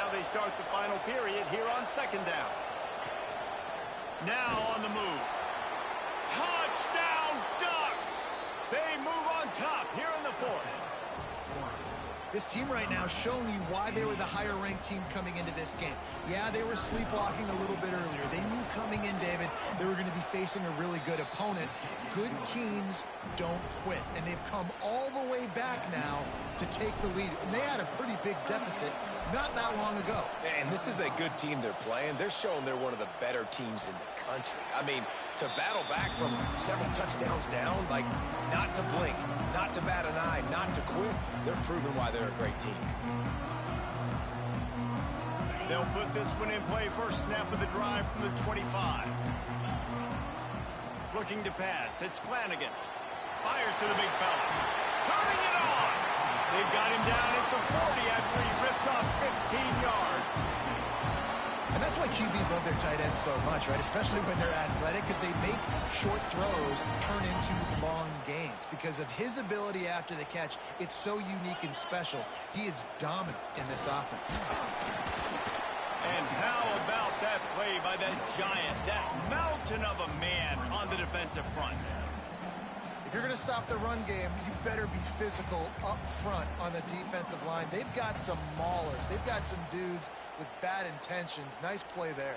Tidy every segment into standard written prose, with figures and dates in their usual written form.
how they start the final period here on second down. Now on the move. Touchdown Ducks! They move on top here in the fourth. This team right now showing you why they were the higher-ranked team coming into this game. Yeah, they were sleepwalking a little bit earlier. They knew coming in, David, they were going to be facing a really good opponent. Good teams don't quit, and they've come all the way back now to take the lead. And they had a pretty big deficit not that long ago. And this is a good team they're playing. They're showing they're one of the better teams in the country. I mean, to battle back from several touchdowns down, like not to blink, not to bat an eye, not to quit, they're proving why they're a great team. They'll put this one in play. First snap of the drive from the 25. Looking to pass. It's Flanagan. Fires to the big fella. Turning it on. They've got him down at the 40 after he ripped off 15 yards. And that's why QBs love their tight ends so much, right? Especially when they're athletic, because they make short throws turn into long gains. Because of his ability after the catch, it's so unique and special. He is dominant in this offense. And how about that play by that giant, that mountain of a man on the defensive front? If you're going to stop the run game, you better be physical up front on the defensive line. They've got some maulers. They've got some dudes with bad intentions. Nice play there.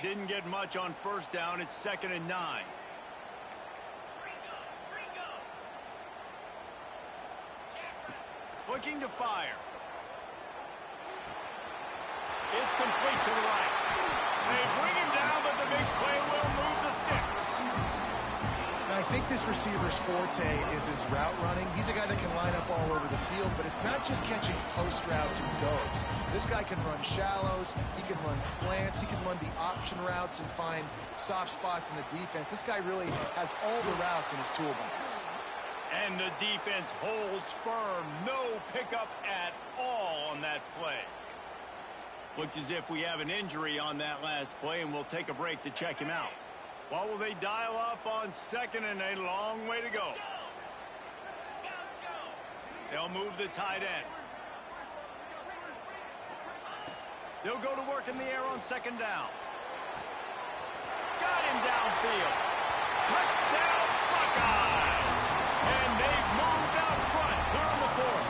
Didn't get much on first down. It's 2nd and 9. Looking to fire. It's complete to the right. They bring him down, but the big play will move the sticks. Now, I think this receiver's forte is his route running. He's a guy that can line up all over the field, but it's not just catching post routes and goes. This guy can run shallows, he can run slants, he can run the option routes and find soft spots in the defense. This guy really has all the routes in his toolbox. And the defense holds firm. No pickup at all on that play. Looks as if we have an injury on that last play, and we'll take a break to check him out. What will they dial up on 2nd and a long way to go? They'll move the tight end. They'll go to work in the air on 2nd down. Got him downfield. Touchdown Buckeyes! And they've moved out front here in the fourth.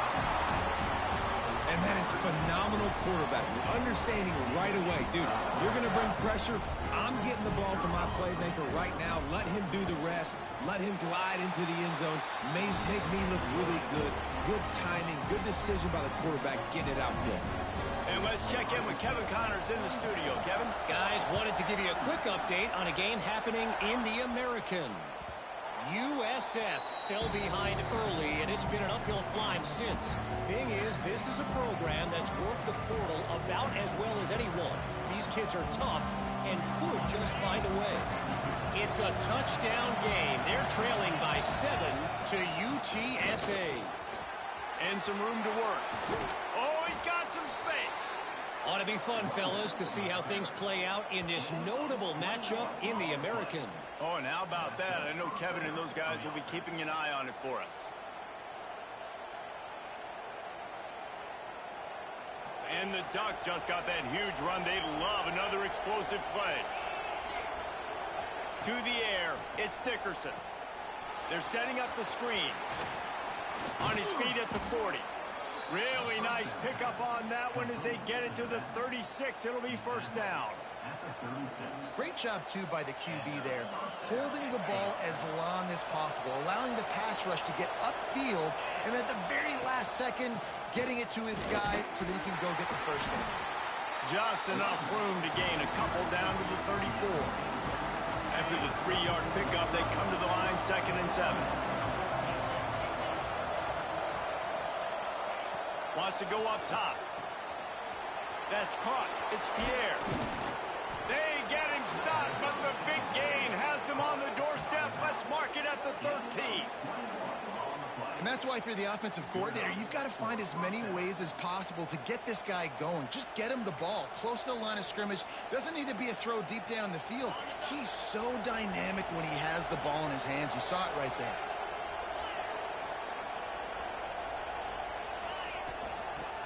And that is phenomenal quarterbacking. Understanding right away. Dude, you're going to bring pressure. I'm getting the ball to my playmaker right now. Let him do the rest. Let him glide into the end zone. Make me look really good. Good timing. Good decision by the quarterback. Getting it out quick. And let's check in with Kevin Connors in the studio. Kevin? Guys, wanted to give you a quick update on a game happening in the American. USF fell behind early, and it's been an uphill climb since. Thing is, this is a program that's worked the portal about as well as anyone. These kids are tough and could just find a way. It's a touchdown game. They're trailing by 7 to UTSA. And some room to work. Oh, he's got some space. Ought to be fun, fellas, to see how things play out in this notable matchup in the American. Oh, and how about that? I know Kevin and those guys will be keeping an eye on it for us. And the Ducks just got that huge run. They love another explosive play. To the air, it's Dickerson. They're setting up the screen. On his feet at the 40. Really nice pickup on that one as they get it to the 36. It'll be first down. Great job, too, by the QB there. Holding the ball as long as possible, allowing the pass rush to get upfield, and at the very last second, getting it to his guy so that he can go get the first down. Just enough room to gain a couple down to the 34. After the 3-yard pickup, they come to the line 2nd and 7. Wants to go up top. That's caught. It's Pierre. They get him stopped, but the big gain has them on the doorstep. Let's mark it at the 13. And that's why if you're the offensive coordinator, you've got to find as many ways as possible to get this guy going. Just get him the ball close to the line of scrimmage. Doesn't need to be a throw deep down the field. He's so dynamic when he has the ball in his hands. You saw it right there.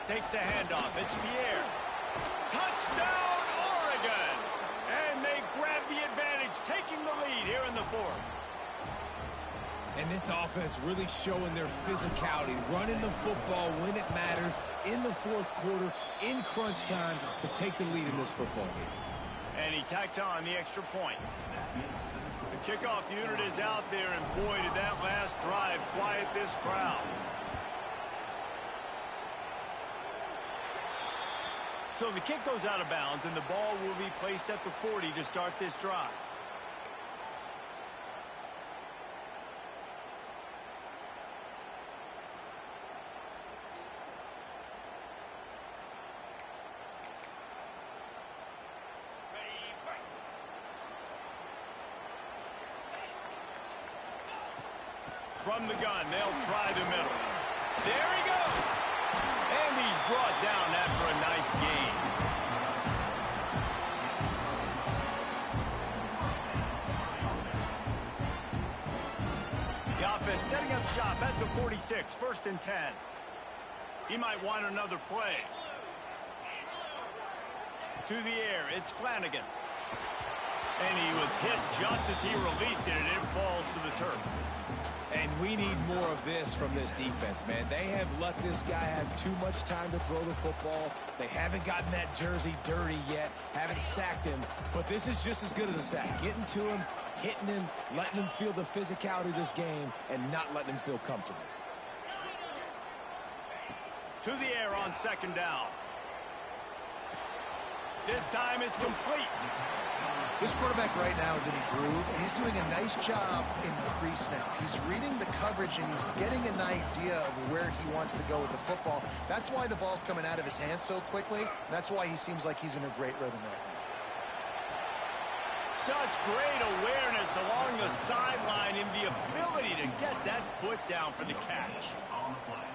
Takes the handoff. It's Pierre. Touchdown, Oregon! And they grab the advantage, taking the lead here in the fourth. And this offense really showing their physicality, running the football when it matters, in the fourth quarter, in crunch time, to take the lead in this football game. And he tacks on the extra point. The kickoff unit is out there, and boy, did that last drive quiet this crowd. So the kick goes out of bounds, and the ball will be placed at the 40 to start this drive. From the gun, they'll try the middle. There he goes. And he's brought down after a nice gain. The offense setting up shop at the 46, 1st and 10. He might want another play. To the air, it's Flanagan. And he was hit just as he released it, and it falls to the turf. And we need more of this from this defense, man. They have let this guy have too much time to throw the football. They haven't gotten that jersey dirty yet, haven't sacked him. But this is just as good as a sack. Getting to him, hitting him, letting him feel the physicality of this game, and not letting him feel comfortable. To the air on 2nd down. This time it's complete. This quarterback right now is in a groove, and he's doing a nice job in pre-snap. He's reading the coverage, and he's getting an idea of where he wants to go with the football. That's why the ball's coming out of his hands so quickly. And that's why he seems like he's in a great rhythm right now. Such great awareness along the sideline and the ability to get that foot down for the catch.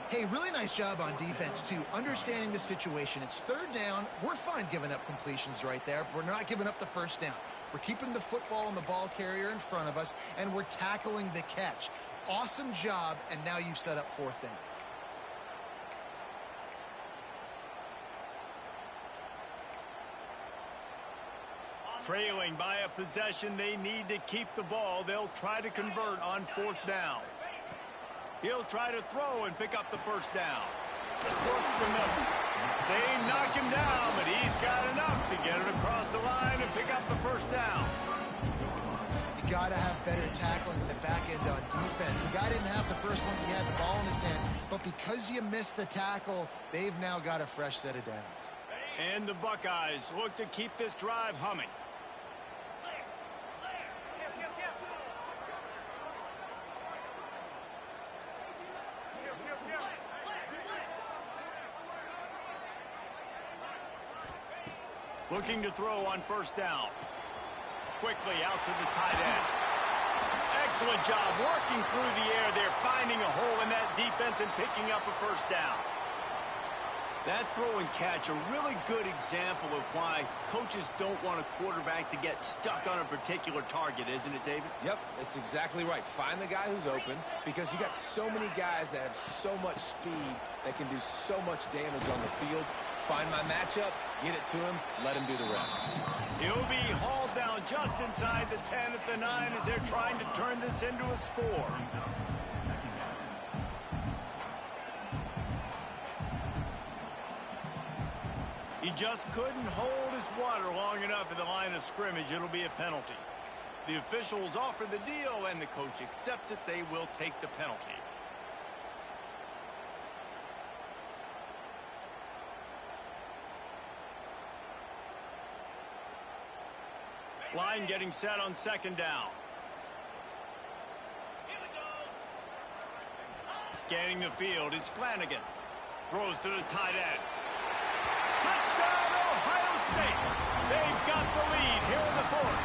Hey, really nice job on defense, too, understanding the situation. It's 3rd down. We're fine giving up completions right there. We're not giving up the 1st down. We're keeping the football and the ball carrier in front of us, and we're tackling the catch. Awesome job, and now you've set up 4th down. Trailing by a possession, they need to keep the ball. They'll try to convert on 4th down. He'll try to throw and pick up the 1st down. Works the middle. They knock him down, but he's got enough to get it across the line and pick up the 1st down. You got to have better tackling in the back end on defense. The guy didn't have the first once he had the ball in his hand, but because you missed the tackle, they've now got a fresh set of downs. And the Buckeyes look to keep this drive humming. Looking to throw on 1st down. Quickly out to the tight end. Excellent job working through the air there, finding a hole in that defense and picking up a 1st down. That throw and catch, a really good example of why coaches don't want a quarterback to get stuck on a particular target, isn't it, David? Yep, it's exactly right. Find the guy who's open, because you got so many guys that have so much speed that can do so much damage on the field. Find my matchup, get it to him, let him do the rest. He'll be hauled down just inside the 10 at the 9 as they're trying to turn this into a score. He just couldn't hold his water long enough at the line of scrimmage. It'll be a penalty. The officials offer the deal, and the coach accepts it. They will take the penalty. Line getting set on 2nd down. Scanning the field, it's Flanagan. Throws to the tight end. Touchdown, Ohio State! They've got the lead here in the 4th.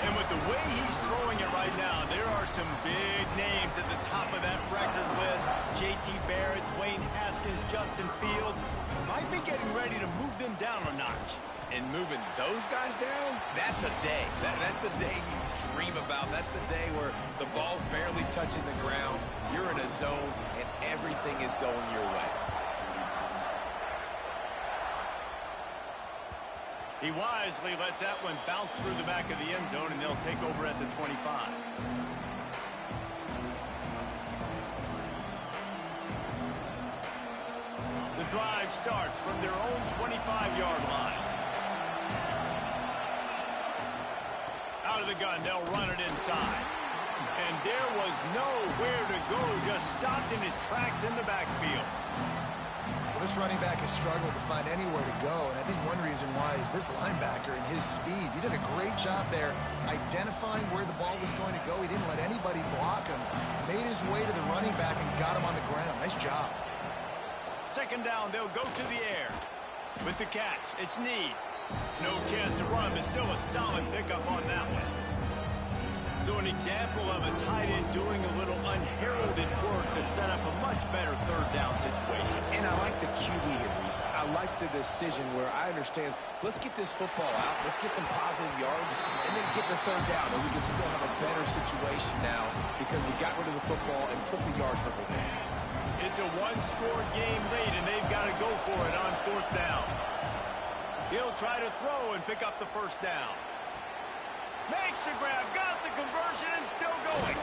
And with the way he's throwing it right now, there are some big names at the top of that record list. J.T. Barrett, Dwayne Haskins, Justin Fields. Might be getting ready to move them down a notch. And moving those guys down, that's a day. That's the day you dream about. That's the day where the ball's barely touching the ground. You're in a zone, and everything is going your way. He wisely lets that one bounce through the back of the end zone, and they'll take over at the 25. The drive starts from their own 25-yard line. Out of the gun, they'll run it inside. And there was nowhere to go, just stopped in his tracks in the backfield. This running back has struggled to find anywhere to go, and I think one reason why is this linebacker and his speed. He did a great job there identifying where the ball was going to go. He didn't let anybody block him. Made his way to the running back and got him on the ground. Nice job. Second down, they'll go to the air. With the catch, it's Need. No chance to run, but still a solid pickup on that one. So an example of a tight end doing a little unheralded work to set up a much better third down situation. And I like the QB here, Reese. I like the decision where I understand, let's get this football out, let's get some positive yards, and then get the third down, and we can still have a better situation now because we got rid of the football and took the yards that were there. It's a one-score game lead, and they've got to go for it on fourth down. He'll try to throw and pick up the first down. Makes the grab, got the conversion, and still going.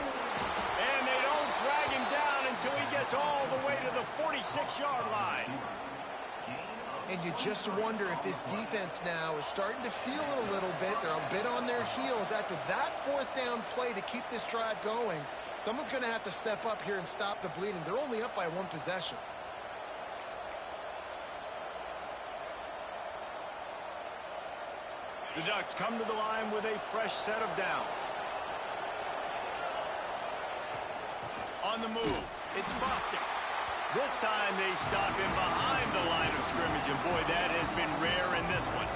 And they don't drag him down until he gets all the way to the 46-yard line. And you just wonder if this defense now is starting to feel it a little bit. They're a bit on their heels after that fourth down play to keep this drive going. Someone's going to have to step up here and stop the bleeding. They're only up by one possession. The Ducks come to the line with a fresh set of downs. On the move, it's Buster. This time they stop him behind the line of scrimmage, and boy, that has been rare in this one.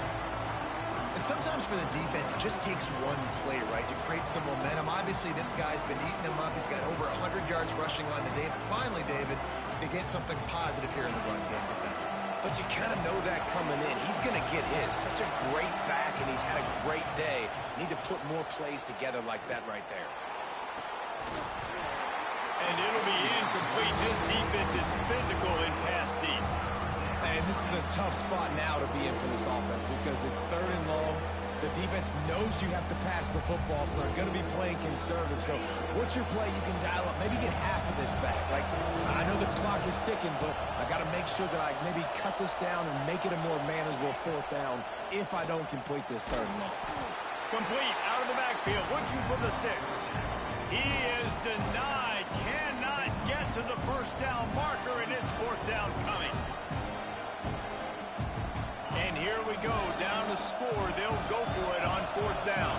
And sometimes for the defense, it just takes one play, right, to create some momentum. Obviously, this guy's been eating him up. He's got over 100 yards rushing on to David. Finally, David, they get something positive here in the run game defensively. But you kind of know that coming in. He's going to get his. Such a great back, and he's had a great day. Need to put more plays together like that right there. And it'll be incomplete. This defense is physical in pass deep. And this is a tough spot now to be in for this offense because it's third and long. The defense knows you have to pass the football, so they're going to be playing conservative. So what's your play you can dial up? Maybe get half of this back. Like, I know the clock is ticking, but I got to make sure that I maybe cut this down and make it a more manageable fourth down if I don't complete this third and long. Complete out of the backfield, looking for the sticks. He is denied, cannot get to the first down marker, and it's fourth down coming. And here we go, down to score. They'll go for it on fourth down.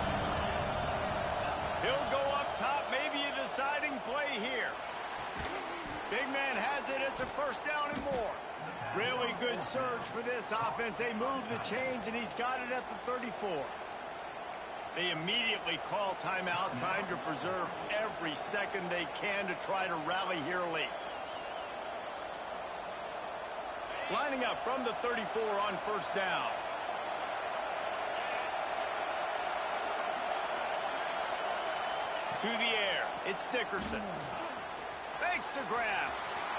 He'll go up top, maybe a deciding play here. Big man has it, it's a first down and more. Really good surge for this offense. They move the chains, and he's got it at the 34. They immediately call timeout, trying to preserve every second they can to try to rally here late. Lining up from the 34 on first down. To the air, it's Dickerson. Makes the grab.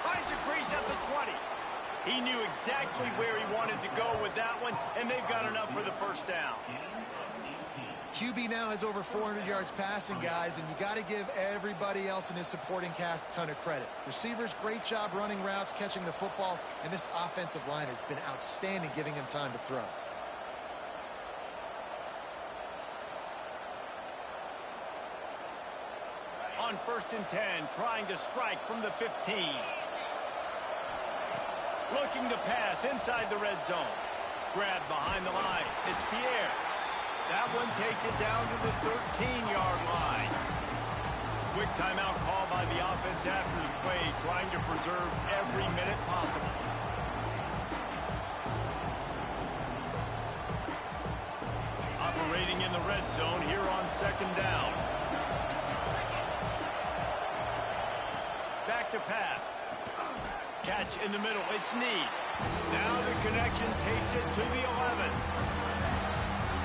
Finds a crease at the 20. He knew exactly where he wanted to go with that one, and they've got enough for the first down. QB now has over 400 yards passing, guys, and you got to give everybody else in his supporting cast a ton of credit. Receivers, great job running routes, catching the football, and this offensive line has been outstanding, giving him time to throw. On first and 10, trying to strike from the 15. Looking to pass inside the red zone. Grab behind the line. It's Pierre. That one takes it down to the 13-yard line. Quick timeout call by the offense after the play, trying to preserve every minute possible. Operating in the red zone here on second down. Back to pass. Catch in the middle. It's Need. Now the connection takes it to the 11.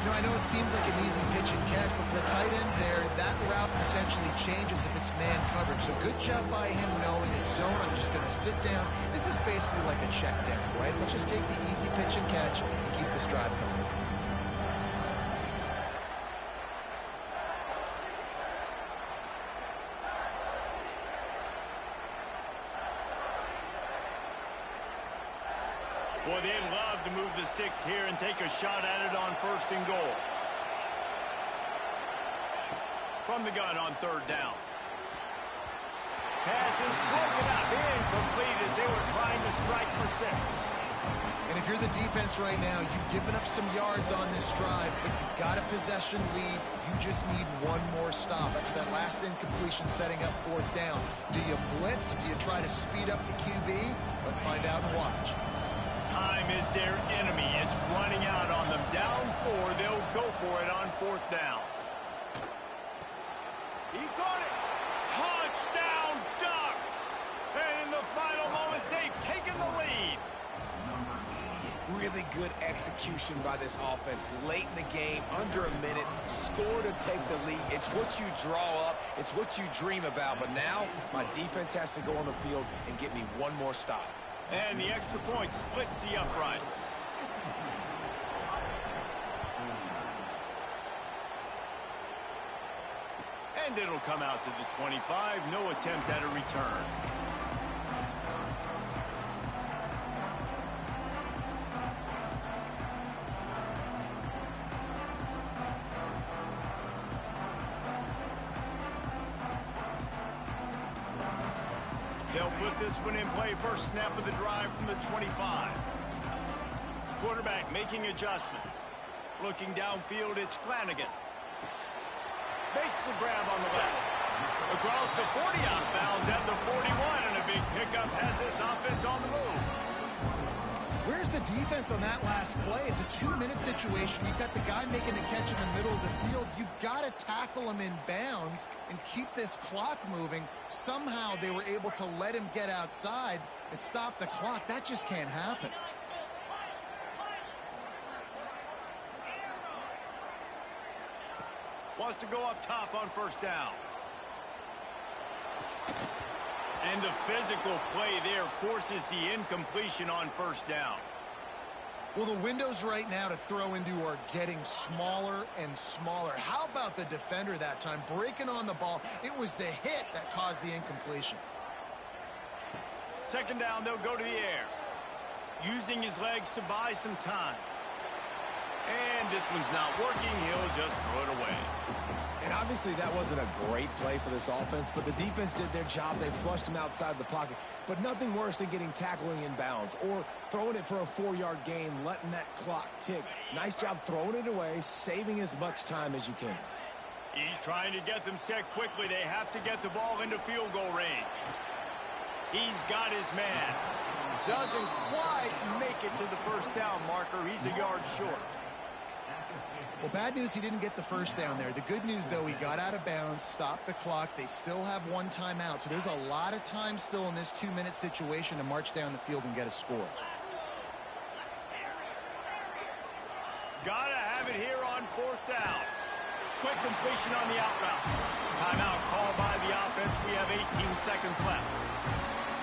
You know, I know it seems like an easy pitch and catch, but for the tight end there, that route potentially changes if it's man coverage. So good job by him knowing it's zone. I'm just going to sit down. This is basically like a check down, right? Let's just take the easy pitch and catch and keep this drive going. Well, they'd love to move the sticks here and take a shot at it on 1st and goal. From the gun on 3rd down. Pass is broken up, incomplete as they were trying to strike for 6. And if you're the defense right now, you've given up some yards on this drive, but you've got a possession lead. You just need one more stop after that last incompletion setting up 4th down. Do you blitz? Do you try to speed up the QB? Let's find out and watch. Time is their enemy. It's running out on them. Down 4, they'll go for it on 4th down. He got it. Touchdown, Ducks! And in the final moments, they've taken the lead. Really good execution by this offense late in the game, under a minute, score to take the lead. It's what you draw up, it's what you dream about, but now my defense has to go on the field and get me one more stop. And the extra point splits the uprights. And it'll come out to the 25, no attempt at a return. They'll put this one in play. First snap of the drive from the 25. Quarterback making adjustments. Looking downfield, it's Flanagan. Makes the grab on the left. Across the 40 outbound at the 41, and a big pickup has this offense on the move. Where's the defense on that last play? It's a 2-minute situation. You've got the guy making the catch in the middle of the field. You've got to tackle him in bounds and keep this clock moving. Somehow they were able to let him get outside and stop the clock. That just can't happen. Wants to go up top on 1st down. And the physical play there forces the incompletion on 1st down. Well, the windows right now to throw into are getting smaller and smaller. How about the defender that time breaking on the ball? It was the hit that caused the incompletion. 2nd down, they'll go to the air. Using his legs to buy some time. And this one's not working. He'll just throw it away. And obviously that wasn't a great play for this offense, but the defense did their job. They flushed him outside the pocket. But nothing worse than getting tackling in bounds or throwing it for a 4-yard gain, letting that clock tick. Nice job throwing it away, saving as much time as you can. He's trying to get them set quickly. They have to get the ball into field goal range. He's got his man. Doesn't quite make it to the 1st down marker. He's a yard short. Well, bad news, he didn't get the 1st down there. The good news, though, he got out of bounds, stopped the clock. They still have 1 timeout, so there's a lot of time still in this 2-minute situation to march down the field and get a score. Gotta have it here on 4th down. Quick completion on the out route. Timeout called by the offense. We have 18 seconds left.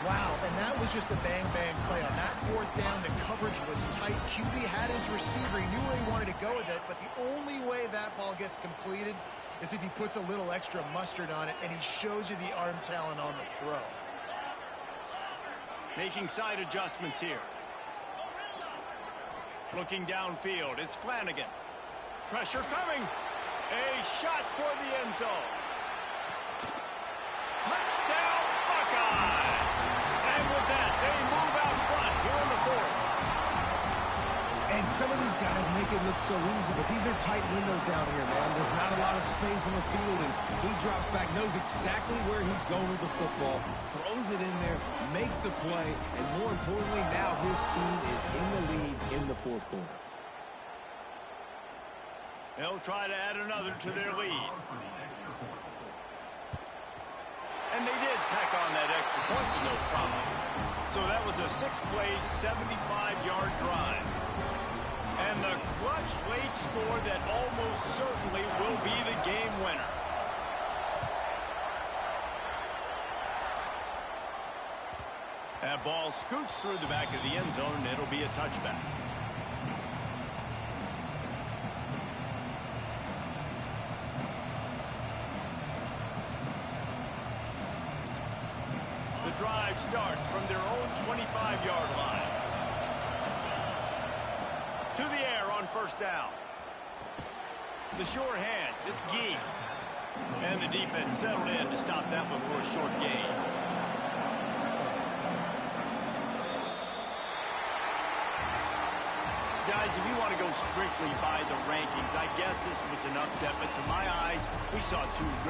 Wow, and that was just a bang-bang play. On that 4th down, the coverage was tight. QB had his receiver. He knew where he wanted to go with it, but the only way that ball gets completed is if he puts a little extra mustard on it, and he shows you the arm talent on the throw. Making side adjustments here. Looking downfield, it's Flanagan. Pressure coming. A shot toward the end zone. Touchdown, Buckeyes! And with that, they move out front here in the 4th. And some of these guys make it look so easy, but these are tight windows down here, man. There's not a lot of space on the field, and he drops back, knows exactly where he's going with the football, throws it in there, makes the play, and more importantly, now his team is in the lead in the 4th quarter. They'll try to add another to their lead. And they did tack on that extra point with no problem. So that was a 6-play, 75-yard drive. And the clutch late score that almost certainly will be the game winner. That ball scoots through the back of the end zone, and it'll be a touchback. The drive starts from their own 25-yard line. on first down. The sure hands, it's Gee. And the defense settled in to stop that one for a short gain. Guys, if you want to go strictly by the rankings, I guess this was an upset, but to my eyes, we saw two